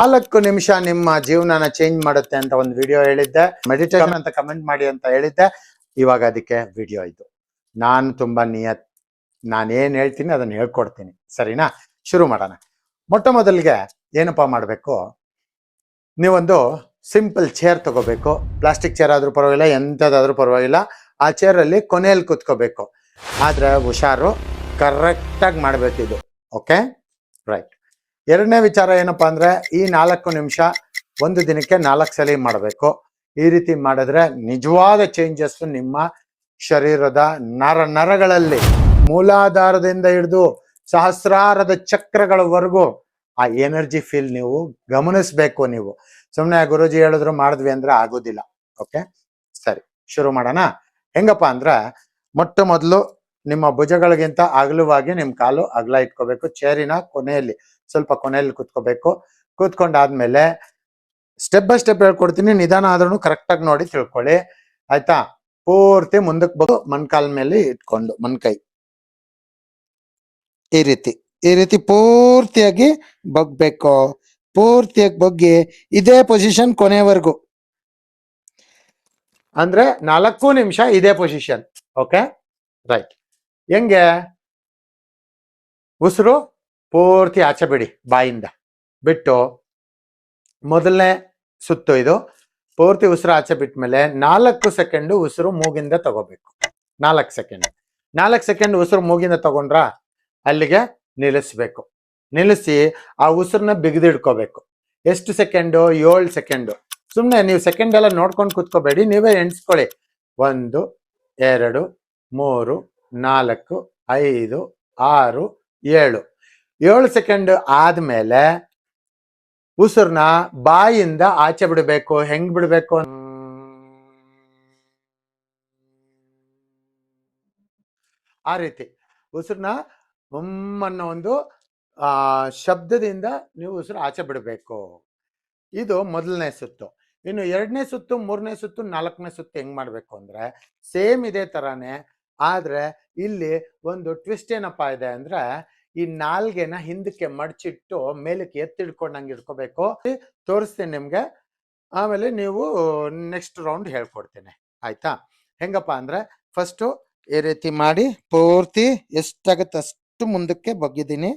4 ನಿಮಿಷ ನಿಮ್ಮ ಜೀವನನ ಚೇಂಜ್ ಮಾಡುತ್ತೆ ಅಂತ ಒಂದು ವಿಡಿಯೋ ಹೇಳಿದ್ದೆ. ಮೆಡಿಟೇಷನ್ ಅಂತ ಕಮೆಂಟ್ ಮಾಡಿ ಅಂತ ಹೇಳಿದ್ದೆ. ಇವಾಗ ಅದಕ್ಕೆ ವಿಡಿಯೋ ಇದು. ನಾನು ತುಂಬಾ ನಾನೇನ್ ಹೇಳ್ತೀನಿ ಅದನ್ನ ಹೇಳ್ಕೊಡ್ತೀನಿ, ಸರಿನಾ? ಶುರು ಮಾಡೋಣ. ಮೊಟ್ಟ ಮೊದಲಿಗೆ ಏನಪ್ಪಾ ಮಾಡಬೇಕು, ನೀವೊಂದು ಸಿಂಪಲ್ ಚೇರ್ ತಗೋಬೇಕು. ಪ್ಲಾಸ್ಟಿಕ್ ಚೇರ್ ಆದ್ರೂ ಪರವಾಗಿಲ್ಲ, ಎಂಥದ್ದಾದ್ರೂ ಪರವಾಗಿಲ್ಲ. ಆ ಚೇರಲ್ಲಿ ಕೊನೆಯಲ್ಲಿ ಕೂತ್ಕೋಬೇಕು. ಆದ್ರೆ ಹುಷಾರು, ಕರೆಕ್ಟಾಗಿ ಮಾಡ್ಬೇಕಿದು. Okay, right. ಎರಡನೇ ವಿಚಾರ ಏನಪ್ಪಾ ಅಂದ್ರೆ, ಈ 4 ನಿಮಿಷ ಒಂದು ದಿನಕ್ಕೆ 4 ಸಲ ಮಾಡಬೇಕು. ಈ ರೀತಿ ಮಾಡಿದ್ರೆ ನಿಜವಾದ ಚೇಂಜಸ್ ನಿಮ್ಮ ಶರೀರದ ನರಗಳಲ್ಲಿ ಮೂಲಾಧಾರದಿಂದ ಹಿಡಿದು ಸಹಸ್ರಾರದ ಚಕ್ರಗಳವರೆಗೂ ಆ ಎನರ್ಜಿ ಫೀಲ್ ನೀವು ಗಮನಿಸ್ಬೇಕು. ನೀವು ಸುಮ್ಮನೆ ಗುರುಜಿ ಹೇಳಿದ್ರು ಮಾಡಿದ್ವಿ ಅಂದ್ರೆ ಆಗೋದಿಲ್ಲ. ಓಕೆ, ಸರಿ, ಶುರು ಮಾಡೋಣ. ಹೆಂಗಪ್ಪ ಅಂದ್ರೆ, ಮೊಟ್ಟ ಮೊದಲು ನಿಮ್ಮ ಭುಜಗಳಿಗಿಂತ ಅಗಲವಾಗಿ ನಿಮ್ ಕಾಲು ಅಗಲ ಇಟ್ಕೋಬೇಕು. ಚೇರಿನ ಕೊನೆಯಲ್ಲಿ, ಸ್ವಲ್ಪ ಕೊನೆಯಲ್ಲಿ ಕೂತ್ಕೋಬೇಕು. ಕೂತ್ಕೊಂಡಾದ್ಮೇಲೆ ಸ್ಟೆಪ್ ಬೈ ಸ್ಟೆಪ್ ಹೇಳ್ಕೊಡ್ತೀನಿ, ನಿಧಾನ ಆದ್ರೂ ಕರೆಕ್ಟಾಗಿ ನೋಡಿ ತಿಳ್ಕೊಳ್ಳಿ, ಆಯ್ತಾ? ಪೂರ್ತಿ ಮುಂದಕ್ಕೆ ಬಂದು ಮಣ್ಕಾಲ್ ಮೇಲೆ ಇಟ್ಕೊಂಡು ಮಣ್ಕೈ ಈ ರೀತಿ ಪೂರ್ತಿಯಾಗಿ ಬಗ್ಬೇಕು. ಪೂರ್ತಿಯಾಗಿ ಬಗ್ಗಿ ಇದೇ ಪೊಸಿಷನ್ ಕೊನೆವರೆಗೂ, ಅಂದ್ರೆ 4 ನಿಮಿಷ ಇದೇ ಪೊಸಿಷನ್. Okay, right. ಹೆಂಗೆ? ಉಸಿರು ಪೂರ್ತಿ ಆಚೆ ಬಿಡಿ, ಬಾಯಿಂದ ಬಿಟ್ಟು ಮೊದಲನೇ ಸುತ್ತು ಇದು ಪೂರ್ತಿ ಉಸಿರು ಆಚೆ ಬಿಟ್ಮೇಲೆ 4 ಸೆಕೆಂಡ್ ಉಸಿರು ಮೂಗಿಂದ ತಗೋಬೇಕು. 4 ಸೆಕೆಂಡ್ ಉಸಿರು ಮೂಗಿಂದ ತಗೊಂಡ್ರ ಅಲ್ಲಿಗೆ ನಿಲ್ಲಿಸ್ಬೇಕು. ನಿಲ್ಲಿಸಿ ಆ ಉಸಿರನ್ನ ಬಿಗಿದಿಡ್ಕೋಬೇಕು. ಎಷ್ಟು ಸೆಕೆಂಡು? 7 ಸೆಕೆಂಡು. ಸುಮ್ಮನೆ ನೀವು ಸೆಕೆಂಡ್ ಎಲ್ಲ ನೋಡ್ಕೊಂಡು ಕೂತ್ಕೋಬೇಡಿ, ನೀವೇ ಎಣಿಸ್ಕೊಳ್ಳಿ. 1 2 3 4 5 6 7 ಸೆಕೆಂಡ್ ಆದ್ಮೇಲೆ ಉಸಿರನ್ನ ಬಾಯಿಂದ ಆಚೆ ಬಿಡಬೇಕು. ಹೆಂಗ್ ಬಿಡ್ಬೇಕು? ಆ ರೀತಿ ಉಸಿರನ್ನ ಅನ್ನೋ ಒಂದು ಶಬ್ದದಿಂದ ನೀವು ಉಸಿರು ಆಚೆ ಬಿಡಬೇಕು. ಇದು ಮೊದಲನೇ ಸುತ್ತು. ಇನ್ನು 2ನೇ ಸುತ್ತು, 3ನೇ ಸುತ್ತು, 4ನೇ ಸುತ್ತು ಹೆಂಗ್ ಮಾಡ್ಬೇಕು ಅಂದ್ರೆ ಸೇಮ್ ಇದೇ ತರಾನೇ. ಆದ್ರೆ ಇಲ್ಲಿ ಒಂದು ಟ್ವಿಸ್ಟ್ ಏನಪ್ಪಾ ಇದೆ ಅಂದ್ರೆ, ಈ ನಾಲ್ಗೆನ ಹಿಂದಕ್ಕೆ ಮಡಚಿಟ್ಟು ಮೇಲಕ್ಕೆ ಎತ್ತಿಡ್ಕೊಂಡಂಗೆ ಇಟ್ಕೋಬೇಕು. ತೋರಿಸ್ತೀನಿ ನಿಮ್ಗೆ, ಆಮೇಲೆ ನೀವು ನೆಕ್ಸ್ಟ್ ರೌಂಡ್ ಹೇಳ್ಕೊಡ್ತೇನೆ, ಆಯ್ತಾ? ಹೆಂಗಪ್ಪ ಅಂದ್ರೆ, ಫಸ್ಟು ಈ ರೀತಿ ಮಾಡಿ ಪೂರ್ತಿ ಎಷ್ಟಾಗತ್ತೆ ಅಷ್ಟು ಮುಂದಕ್ಕೆ ಬಗ್ಗಿದ್ದೀನಿ.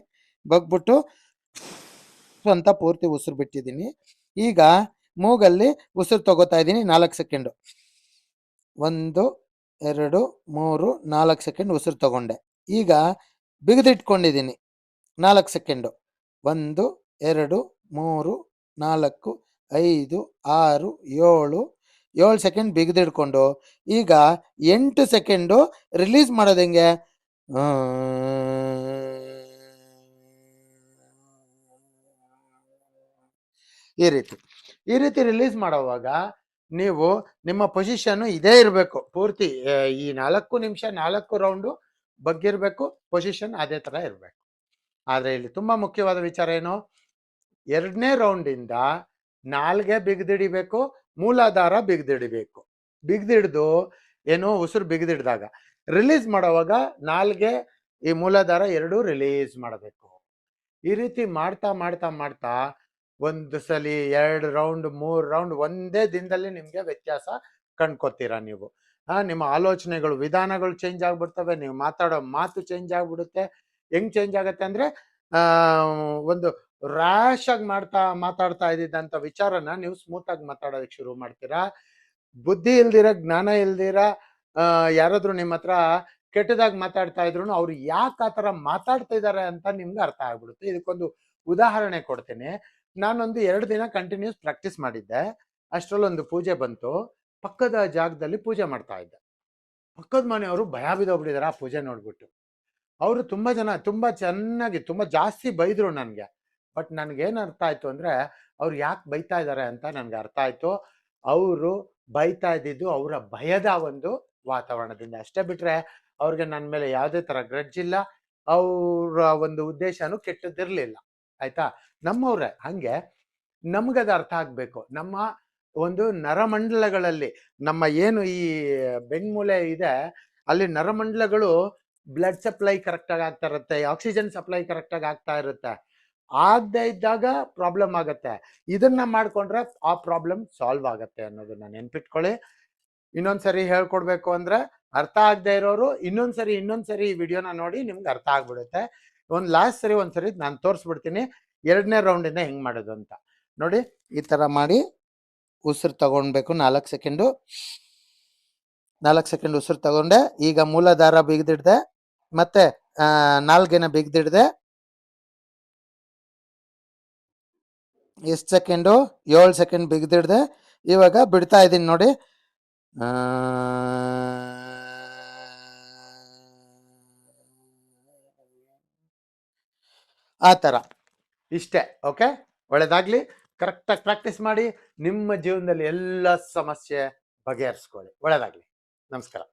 ಬಗ್ಬಿಟ್ಟು ಅಂತ ಪೂರ್ತಿ ಉಸಿರು ಬಿಟ್ಟಿದ್ದೀನಿ. ಈಗ ಮೂಗಲ್ಲಿ ಉಸಿರು ತಗೋತಾ ಇದ್ದೀನಿ 4 ಸೆಕೆಂಡು. 1 2 3 4 ಸೆಕೆಂಡ್ ಉಸಿರು ತಗೊಂಡೆ. ಈಗ ಬಿಗಿದಿಟ್ಕೊಂಡಿದ್ದೀನಿ 4 ಸೆಕೆಂಡು. 1 2 3 4 5 6 7 ಸೆಕೆಂಡ್ ಬಿಗಿದಿಡ್ಕೊಂಡು ಈಗ 8 ಸೆಕೆಂಡು ರಿಲೀಸ್ ಮಾಡೋದು ಹೆಂಗೆ? ಈ ರೀತಿ ರಿಲೀಸ್ ಮಾಡೋವಾಗ ನೀವು ನಿಮ್ಮ ಪೊಸಿಷನ್ ಇದೇ ಇರಬೇಕು ಪೂರ್ತಿ. ಈ 4 ನಿಮಿಷ 4 ರೌಂಡು ಬಗ್ಗಿರ್ಬೇಕು, ಪೊಸಿಷನ್ ಅದೇ ತರ ಇರಬೇಕು. ಆದ್ರೆ ಇಲ್ಲಿ ತುಂಬಾ ಮುಖ್ಯವಾದ ವಿಚಾರ ಏನು? 2ನೇ ರೌಂಡಿಂದ ನಾಲ್ಗೆ ಬಿಗಿದಿಡಿಬೇಕು, ಮೂಲಾಧಾರ ಬಿಗಿದಿಡಿಬೇಕು. ಬಿಗಿದಿಡ್ದು ಏನು ಉಸಿರು ಬಿಗಿದಿಡ್ದಾಗ ರಿಲೀಸ್ ಮಾಡೋವಾಗ ನಾಲ್ಗೆ ಈ ಮೂಲಾಧಾರ 2 ರಿಲೀಸ್ ಮಾಡಬೇಕು. ಈ ರೀತಿ ಮಾಡ್ತಾ ಮಾಡ್ತಾ ಮಾಡ್ತಾ 1 ಸಲ 2 ರೌಂಡ್ 3 ರೌಂಡ್ ಒಂದೇ ದಿನದಲ್ಲಿ ನಿಮ್ಗೆ ವ್ಯತ್ಯಾಸ ಕಂಡ್ಕೋತೀರಾ ನೀವು. ನಿಮ್ಮ ಆಲೋಚನೆಗಳು, ವಿಧಾನಗಳು ಚೇಂಜ್ ಆಗ್ಬಿಡ್ತವೆ. ನೀವು ಮಾತಾಡೋ ಮಾತು ಚೇಂಜ್ ಆಗ್ಬಿಡುತ್ತೆ. ಹೆಂಗ್ ಚೇಂಜ್ ಆಗತ್ತೆ ಅಂದ್ರೆ, ಒಂದು ರ್ಯಾಶ್ ಆಗಿ ಮಾತಾಡ್ತಾ ಇದ್ದಿದ್ದಂತ ವಿಚಾರನ ನೀವು ಸ್ಮೂತ್ ಆಗಿ ಮಾತಾಡೋದಕ್ಕೆ ಶುರು ಮಾಡ್ತೀರಾ. ಬುದ್ಧಿ ಇಲ್ದಿರ, ಜ್ಞಾನ ಇಲ್ದಿರ ಯಾರಾದ್ರೂ ನಿಮ್ಮ ಹತ್ರ ಕೆಟ್ಟದಾಗಿ ಮಾತಾಡ್ತಾ ಇದ್ರು ಅವ್ರು ಯಾಕೆ ಆ ತರ ಮಾತಾಡ್ತಾ ಇದಾರೆ ಅಂತ ನಿಮ್ಗೆ ಅರ್ಥ ಆಗ್ಬಿಡುತ್ತೆ. ಇದಕ್ಕೊಂದು ಉದಾಹರಣೆ ಕೊಡ್ತೀನಿ. ನಾನೊಂದು 2 ದಿನ ಕಂಟಿನ್ಯೂಸ್ ಪ್ರಾಕ್ಟೀಸ್ ಮಾಡಿದ್ದೆ. ಅಷ್ಟರಲ್ಲೊಂದು ಪೂಜೆ ಬಂತು. ಪಕ್ಕದ ಜಾಗದಲ್ಲಿ ಪೂಜೆ ಮಾಡ್ತಾ ಇದ್ದೆ. ಪಕ್ಕದ ಮನೆಯವರು ಭಯ ಬಿದ್ದೋಗ್ಬಿಟ್ಟಿದಾರೆ ಆ ಪೂಜೆ ನೋಡ್ಬಿಟ್ಟು. ಅವರು ತುಂಬಾ ಚೆನ್ನಾಗಿ ತುಂಬಾ ಜಾಸ್ತಿ ಬೈದ್ರು ನನ್ಗೆ. ಬಟ್ ನನ್ಗೇನ್ ಅರ್ಥ ಆಯ್ತು ಅಂದ್ರೆ, ಅವ್ರು ಯಾಕೆ ಬೈತಾ ಇದಾರೆ ಅಂತ ನನ್ಗೆ ಅರ್ಥ ಆಯ್ತು. ಅವರು ಬೈತಾ ಇದ್ದಿದ್ದು ಅವರ ಭಯದ ಒಂದು ವಾತಾವರಣದಿಂದ. ಅಷ್ಟೇ ಬಿಟ್ರೆ ಅವ್ರಿಗೆ ನನ್ನ ಮೇಲೆ ಯಾವುದೇ ತರ ಗ್ರಡ್ಜ್ ಇಲ್ಲ. ಅವರ ಒಂದು ಉದ್ದೇಶನೂ ಕೆಟ್ಟದಿರ್ಲಿಲ್ಲ, ಆಯ್ತಾ? ನಮ್ಮವ್ರೆ. ಹಂಗೆ ನಮ್ಗದ ಅರ್ಥ ಆಗ್ಬೇಕು. ನಮ್ಮ ಒಂದು ನರಮಂಡಲಗಳಲ್ಲಿ, ನಮ್ಮ ಏನು ಈ ಬೆನ್ಮೂಲೆ ಇದೆ ಅಲ್ಲಿ ನರಮಂಡಲಗಳು ಬ್ಲಡ್ ಸಪ್ಲೈ ಕರೆಕ್ಟ್ ಆಗಿ ಆಗ್ತಾ ಇರುತ್ತೆ, ಆಕ್ಸಿಜನ್ ಸಪ್ಲೈ ಕರೆಕ್ಟ್ ಆಗಿ ಆಗ್ತಾ ಇರುತ್ತೆ. ಆಗದೆ ಇದ್ದಾಗ ಪ್ರಾಬ್ಲಮ್ ಆಗತ್ತೆ. ಇದನ್ನ ಮಾಡ್ಕೊಂಡ್ರೆ ಆ ಪ್ರಾಬ್ಲಮ್ ಸಾಲ್ವ್ ಆಗತ್ತೆ ಅನ್ನೋದನ್ನ ನೆನ್ಪಿಟ್ಕೊಳ್ಳಿ. ಇನ್ನೊಂದ್ಸರಿ ಹೇಳ್ಕೊಡ್ಬೇಕು ಅಂದ್ರೆ ಅರ್ಥ ಆಗದೆ ಇರೋರು ಇನ್ನೊಂದ್ಸರಿ ಈ ವಿಡಿಯೋನ ನೋಡಿ ನಿಮ್ಗೆ ಅರ್ಥ ಆಗ್ಬಿಡುತ್ತೆ. ಲಾಸ್ಟ್ ಸರಿ ಒಂದ್ಸರಿ ನಾನು ತೋರಿಸ್ಬಿಡ್ತೀನಿ 2ನೇ ರೌಂಡಿಂದ ಹೆಂಗ್ ಮಾಡೋದು ಅಂತ. ನೋಡಿ, ಈ ತರ ಮಾಡಿ ಉಸಿರು ತಗೊಳ್ಬೇಕು. 4 ಸೆಕೆಂಡು ಉಸಿರು ತಗೊಂಡೆ. ಈಗ ಮೂಲಾಧಾರ ಬಿಗಿದಿಡ್ದೆ, ಮತ್ತೆ ನಾಲ್ಗೆನ ಬಿಗಿದಿಡ್ದೆ. ಎಷ್ಟು ಸೆಕೆಂಡು? 7 ಸೆಕೆಂಡ್ ಬಿಗಿದಿಡ್ದೆ. ಇವಾಗ ಬಿಡ್ತಾ ಇದ್ದೀನಿ ನೋಡಿ. ಆ ಥರ ಇಷ್ಟೇ. ಓಕೆ, ಒಳ್ಳೇದಾಗ್ಲಿ. ಕರೆಕ್ಟಾಗಿ ಪ್ರಾಕ್ಟೀಸ್ ಮಾಡಿ ನಿಮ್ಮ ಜೀವನದಲ್ಲಿ ಎಲ್ಲ ಸಮಸ್ಯೆ ಬಗೆಹರಿಸ್ಕೊಳ್ಳಿ. ಒಳ್ಳೇದಾಗ್ಲಿ. ನಮಸ್ಕಾರ.